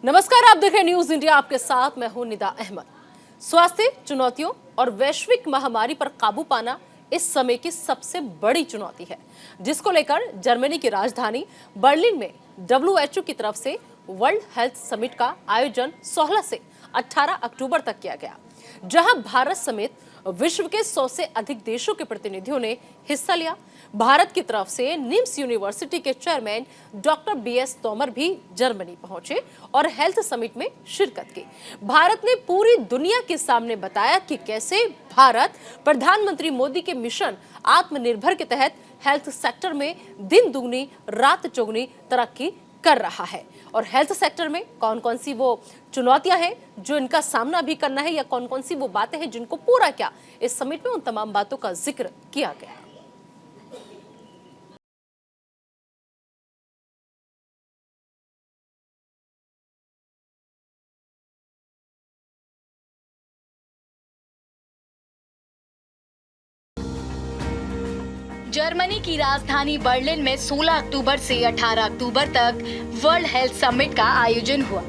नमस्कार, आप देख रहे हैं न्यूज इंडिया। आपके साथ मैं हूं निदा अहमद। स्वास्थ्य चुनौतियों और वैश्विक महामारी पर काबू पाना इस समय की सबसे बड़ी चुनौती है, जिसको लेकर जर्मनी की राजधानी बर्लिन में WHO की तरफ से वर्ल्ड हेल्थ समिट का आयोजन 16 से 18 अक्टूबर तक किया गया, जहां भारत समेत विश्व के 100 से अधिक देशों के प्रतिनिधियों ने हिस्सा लिया। भारत की तरफ से निम्स यूनिवर्सिटी के चेयरमैन डॉक्टर BS तोमर भी जर्मनी पहुंचे और हेल्थ समिट में शिरकत की। भारत ने पूरी दुनिया के सामने बताया कि कैसे भारत प्रधानमंत्री मोदी के मिशन आत्मनिर्भर के तहत हेल्थ सेक्टर में दिन दुगनी रात चौगुनी तरक्की कर रहा है और हेल्थ सेक्टर में कौन कौन सी वो चुनौतियां हैं जो इनका सामना भी करना है, या कौन कौन सी वो बातें हैं जिनको पूरा किया। इस समिट में उन तमाम बातों का जिक्र किया गया। जर्मनी की राजधानी बर्लिन में 16 अक्टूबर से 18 अक्टूबर तक वर्ल्ड हेल्थ समिट का आयोजन हुआ।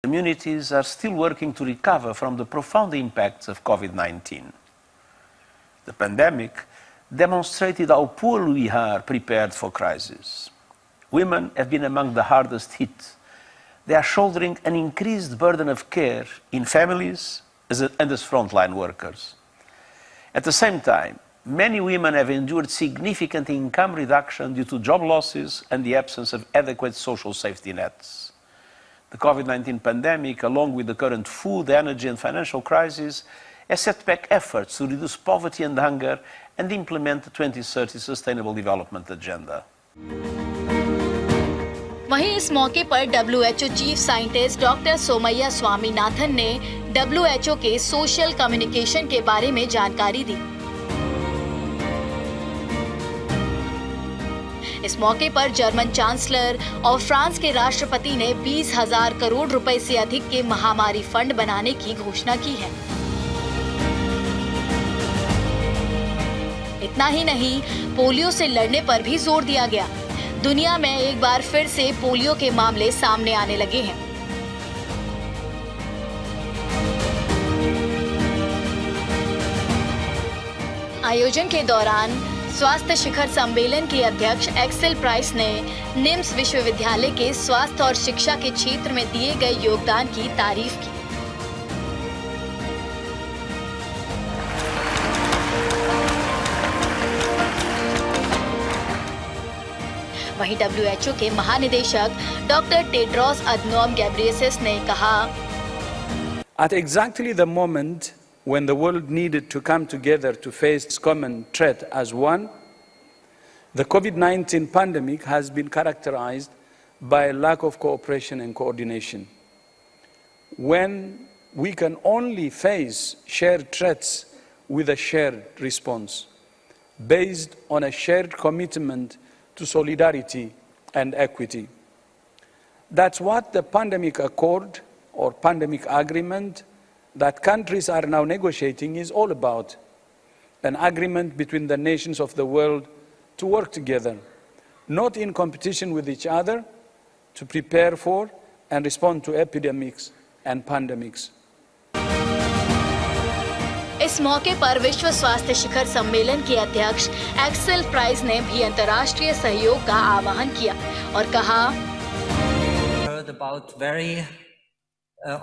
Communities are still working to recover from the profound impacts of COVID-19. The pandemic demonstrated how poorly we are prepared for crisis. Women have been among the hardest hit. They are shouldering an increased burden of care in families and as frontline workers. At the same time, many women have endured significant income reduction due to job losses and the absence of adequate social safety nets. The COVID-19 pandemic, along with the current food, energy and financial crisis, has set back efforts to reduce poverty and hunger and implement the 2030 Sustainable Development Agenda. वहीं इस मौके पर WHO chief scientist doctor Somaiya Swaminathan ने WHO के social communication के बारे में जानकारी दी। इस मौके पर जर्मन चांसलर और फ्रांस के राष्ट्रपति ने 20,000 करोड़ रुपए से अधिक के महामारी फंड बनाने की घोषणा की है। इतना ही नहीं, पोलियो से लड़ने पर भी जोर दिया गया। दुनिया में एक बार फिर से पोलियो के मामले सामने आने लगे हैं। आयोजन के दौरान स्वास्थ्य शिखर सम्मेलन के अध्यक्ष एक्सेल प्राइस ने निम्स विश्वविद्यालय के स्वास्थ्य और शिक्षा के क्षेत्र में दिए गए योगदान की तारीफ की। वहीं WHO के महानिदेशक डॉक्टर टेड्रोस अधनोम घेब्रेयेसस ने कहा, At exactly the moment when the world needed to come together to face this common threat as one, the COVID-19 pandemic has been characterized by lack of cooperation and coordination. When we can only face shared threats with a shared response, based on a shared commitment to solidarity and equity. That's what the pandemic accord or pandemic agreement that countries are now negotiating is all about. An agreement between the nations of the world to work together, not in competition with each other, to prepare for and respond to epidemics and pandemics. इस मौके पर विश्व स्वास्थ्य शिखर सम्मेलन के अध्यक्ष Excel price ने भी अंतर्राष्ट्रीय सहयोग का आह्वान किया और कहा, heard about very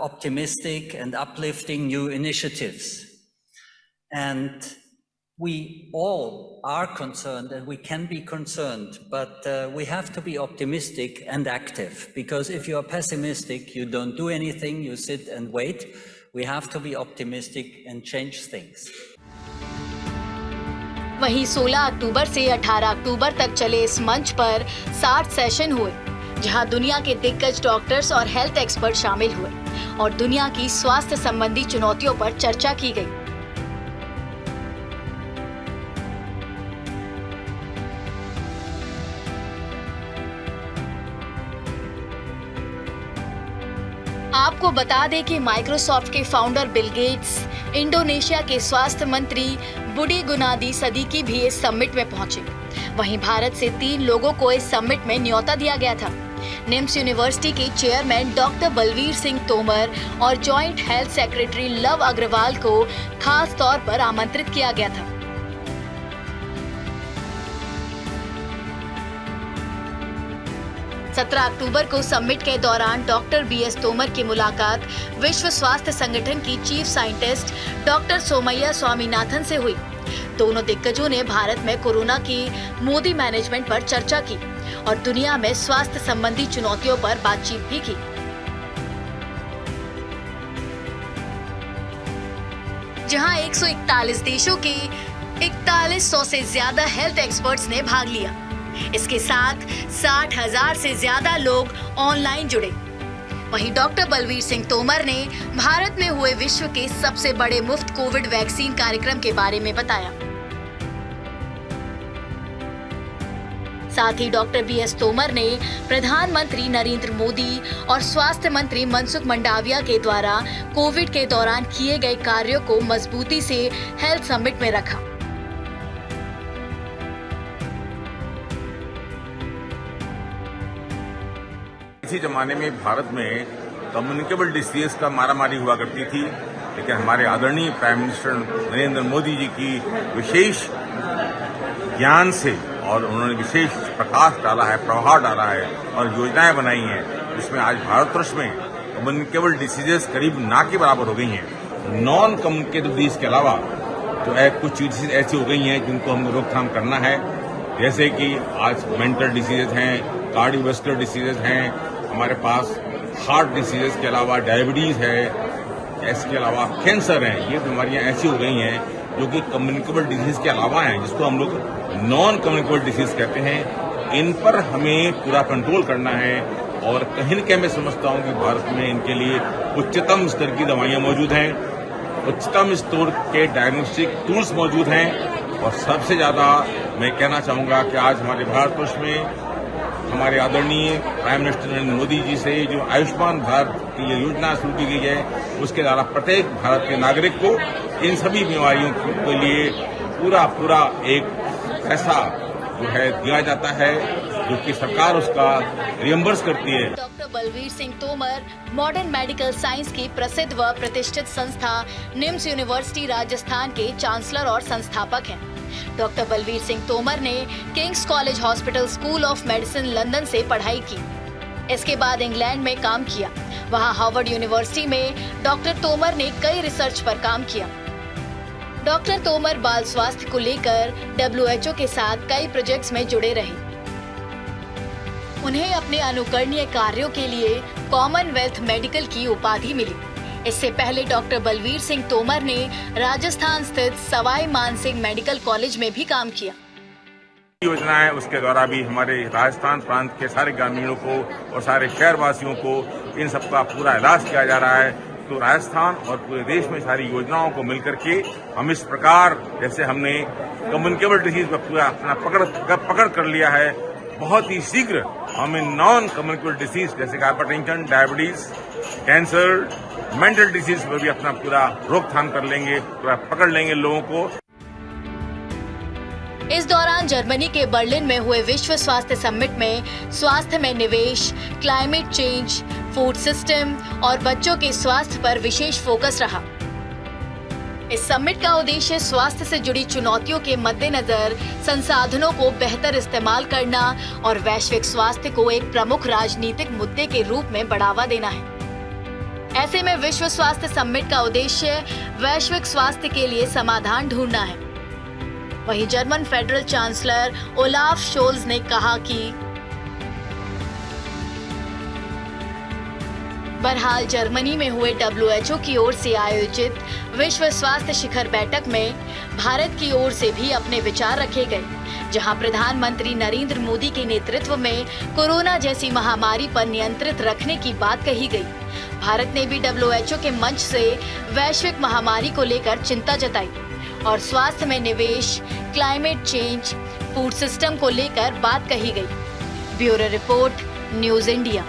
optimistic and uplifting new initiatives, and we all are concerned and we can be concerned, but we have to be optimistic and active, because if you are pessimistic, you don't do anything, you sit and wait. We have to be optimistic and change things. वहीं 16 अक्टूबर से 18 अक्टूबर तक चले इस मंच पर 60 session हुए, जहां दुनिया के दिग्गज डॉक्टर्स और हेल्थ एक्सपर्ट शामिल हुए और दुनिया की स्वास्थ्य संबंधी चुनौतियों पर चर्चा की गई। आपको बता दें कि माइक्रोसॉफ्ट के फाउंडर बिल गेट्स, इंडोनेशिया के स्वास्थ्य मंत्री बुडी गुनादी सदीकी भी इस समिट में पहुंचे। वहीं भारत से 3 लोगों को इस समिट में न्योता दिया गया था। निम्स यूनिवर्सिटी के चेयरमैन डॉक्टर बलवीर सिंह तोमर और joint health secretary Lav Agarwal को खास तौर पर आमंत्रित किया गया था। सत्रह अक्टूबर को समिट के दौरान डॉक्टर BS तोमर की मुलाकात विश्व स्वास्थ्य संगठन की chief scientist doctor Somaiya Swaminathan से हुई। दोनों दिग्गजों ने भारत में कोरोना की मोदी मैनेजमेंट पर चर्चा की और दुनिया में स्वास्थ्य संबंधी चुनौतियों पर बातचीत भी की। जहां 141 देशों के 4100 से ज्यादा हेल्थ एक्सपर्ट्स ने भाग लिया। इसके साथ 60,000 से ज्यादा लोग ऑनलाइन जुड़े। वहीं डॉक्टर बलवीर सिंह तोमर ने भारत में हुए विश्व के सबसे बड़े मुफ्त कोविड वैक्सीन कार्यक्रम के बारे में बताया। साथ ही डॉक्टर BS तोमर ने प्रधानमंत्री नरेंद्र मोदी और स्वास्थ्य मंत्री मनसुख मंडाविया के द्वारा कोविड के दौरान किए गए कार्यों को मजबूती से हेल्थ समिट में रखा। इसी जमाने में भारत में कम्युनिकेबल डिसीज का मारामारी हुआ करती थी, लेकिन हमारे आदरणीय प्राइम मिनिस्टर नरेंद्र मोदी जी की विशेष ज्ञान से और उन्होंने विशेष प्रकाश डाला है, प्रभाव डाला है और योजनाएं बनाई हैं, जिसमें आज भारतवर्ष में कम्युनिकेबल डिसीजेस करीब ना के बराबर हो गई हैं। नॉन कम्युनिकेबल डिजीज के अलावा जो है कुछ डिसीज ऐसी हो गई हैं जिनको हमें रोकथाम करना है, जैसे कि आज मेंटल डिसीजेज हैं, कार्डियोवैस्कुलर डिसीजेज हैं, हमारे पास हार्ट डिसीजेज के अलावा डायबिटीज है, इसके अलावा कैंसर है। ये बीमारियां ऐसी हो गई हैं जो कि कम्युनिकेबल डिजीज के अलावा हैं, जिसको हम लोग नॉन कम्युनिकेबल डिजीज कहते हैं। इन पर हमें पूरा कंट्रोल करना है और कहीं न कहीं मैं समझता हूं कि भारत में इनके लिए उच्चतम स्तर की दवाइयां मौजूद हैं, उच्चतम स्तर के डायग्नोस्टिक टूल्स मौजूद हैं और सबसे ज्यादा मैं कहना चाहूंगा कि आज हमारे भारतवर्ष में हमारे आदरणीय प्राइम मिनिस्टर नरेंद्र मोदी जी से जो आयुष्मान भारत की ये योजना शुरू की गई है, उसके द्वारा प्रत्येक भारत के नागरिक को इन सभी बीमारियों के लिए पूरा एक पैसा जो है दिया जाता है, जो कि सरकार उसका रियम्बर्स करती है। Doctor Balveer Singh Tomar modern medical science की प्रसिद्ध व प्रतिष्ठित संस्था निम्स यूनिवर्सिटी राजस्थान के चांसलर और संस्थापक हैं। डॉक्टर बलवीर सिंह तोमर ने Kings college hospital school of medicine London से पढ़ाई की। इसके बाद इंग्लैंड में काम किया। वहां हार्वर्ड यूनिवर्सिटी में डॉक्टर तोमर ने कई रिसर्च पर काम किया। डॉक्टर तोमर बाल स्वास्थ्य को लेकर WHO के साथ कई प्रोजेक्ट्स में जुड़े रहे। उन्हें अपने अनुकरणीय कार्यों के लिए कॉमनवेल्थ मेडिकल की उपाधि मिली। इससे पहले डॉक्टर बलवीर सिंह तोमर ने राजस्थान स्थित सवाई मानसिंह मेडिकल कॉलेज में भी काम किया। योजना है उसके द्वारा भी हमारे राजस्थान प्रांत के सारे ग्रामीणों को और सारे शहरवासियों को इन सबका पूरा इलाज किया जा रहा है। तो राजस्थान और पूरे देश में सारी योजनाओं को मिलकर के हम इस प्रकार जैसे हमने कम्युनिकेबल डिसीज पर पूरा अपना पकड़ कर लिया है, बहुत ही शीघ्र हम इन नॉन कम्युनिकेबल डिसीज जैसे hypertension, diabetes, cancer, mental disease पर भी अपना पूरा रोकथाम कर लेंगे, पूरा पकड़ लेंगे लोगों को। इस दौरान जर्मनी के बर्लिन में हुए विश्व स्वास्थ्य समिट में स्वास्थ्य में निवेश, क्लाइमेट चेंज, फूड सिस्टम और बच्चों के स्वास्थ्य पर विशेष फोकस रहा। इस समिट का उद्देश्य स्वास्थ्य से जुड़ी चुनौतियों के मद्देनजर संसाधनों को बेहतर इस्तेमाल करना और वैश्विक स्वास्थ्य को एक प्रमुख राजनीतिक मुद्दे के रूप में बढ़ावा देना है। ऐसे में विश्व स्वास्थ्य समिट का उद्देश्य वैश्विक स्वास्थ्य के लिए समाधान ढूंढना है। वहीं German federal chancellor Olaf Scholz ने कहा कि बहरहाल जर्मनी में हुए WHO की ओर से आयोजित विश्व स्वास्थ्य शिखर बैठक में भारत की ओर से भी अपने विचार रखे गए, जहां प्रधानमंत्री नरेंद्र मोदी के नेतृत्व में कोरोना जैसी महामारी पर नियंत्रित रखने की बात कही गई। भारत ने भी WHO के मंच से वैश्विक महामारी को लेकर चिंता जताई और स्वास्थ्य में निवेश, क्लाइमेट चेंज, फूड सिस्टम को लेकर बात कही गई। Bureau report, news India.